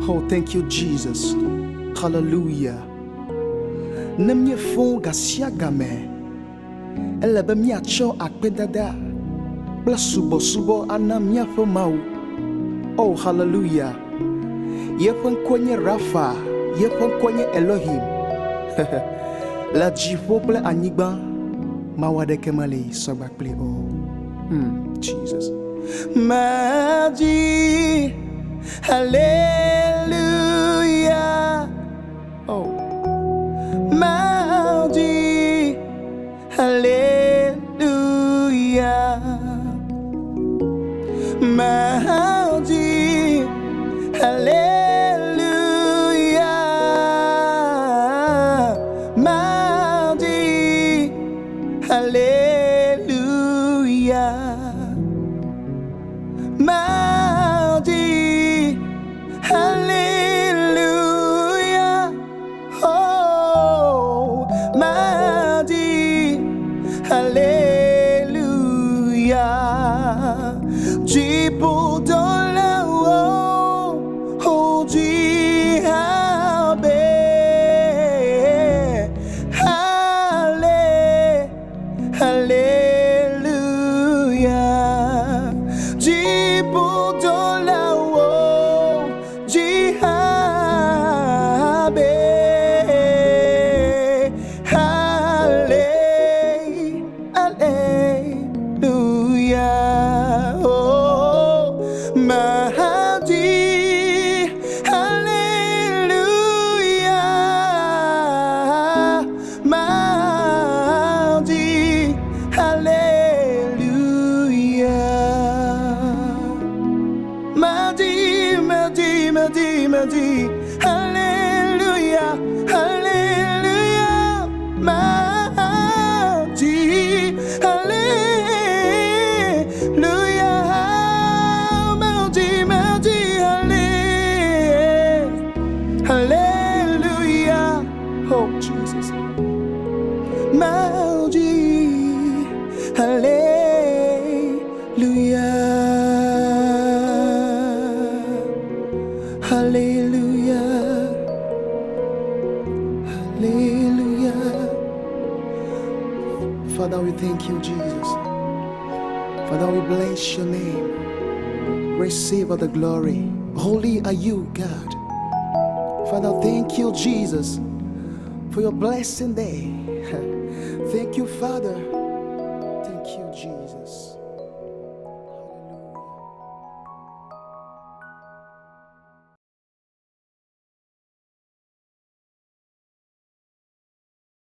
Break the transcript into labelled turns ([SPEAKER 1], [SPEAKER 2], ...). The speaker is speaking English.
[SPEAKER 1] Oh, thank you, Jesus. Hallelujah. Nemye fon gasia game. Elebe miacho akpedada. Blasubo subo anamia mau. Oh, hallelujah. Yepon kwenye Rafa. Yepon kwenye Elohim. La jivoble anigba. Mawade kemale sabakple oh. Jesus. Maji. Hallelujah. Oh. Maji. Hallelujah. Maji. Hallelujah. Maji. Hallelujah. Maji. Hallelujah. Oh, Maji. Hallelujah. Jibu dola oh, jihabe. Hallelujah. Jibu dola oh, jihabe. Hallelujah. Oh, Mahdi. Hallelujah. Mahdi. Hallelujah. Mahdi, Mahdi, Mahdi, Mahdi. Hallelujah. Hallelujah. Mahdi. Hallelujah. Mahdi, Mahdi. Hallelujah. Oh, Jesus. Mahdi. Hallelujah. Hallelujah. Hallelujah. Father, we thank you, Jesus. Father, we bless your name. Receive all the glory. Holy are you, God. Father, thank you, Jesus, for your blessing day. Thank you, Father.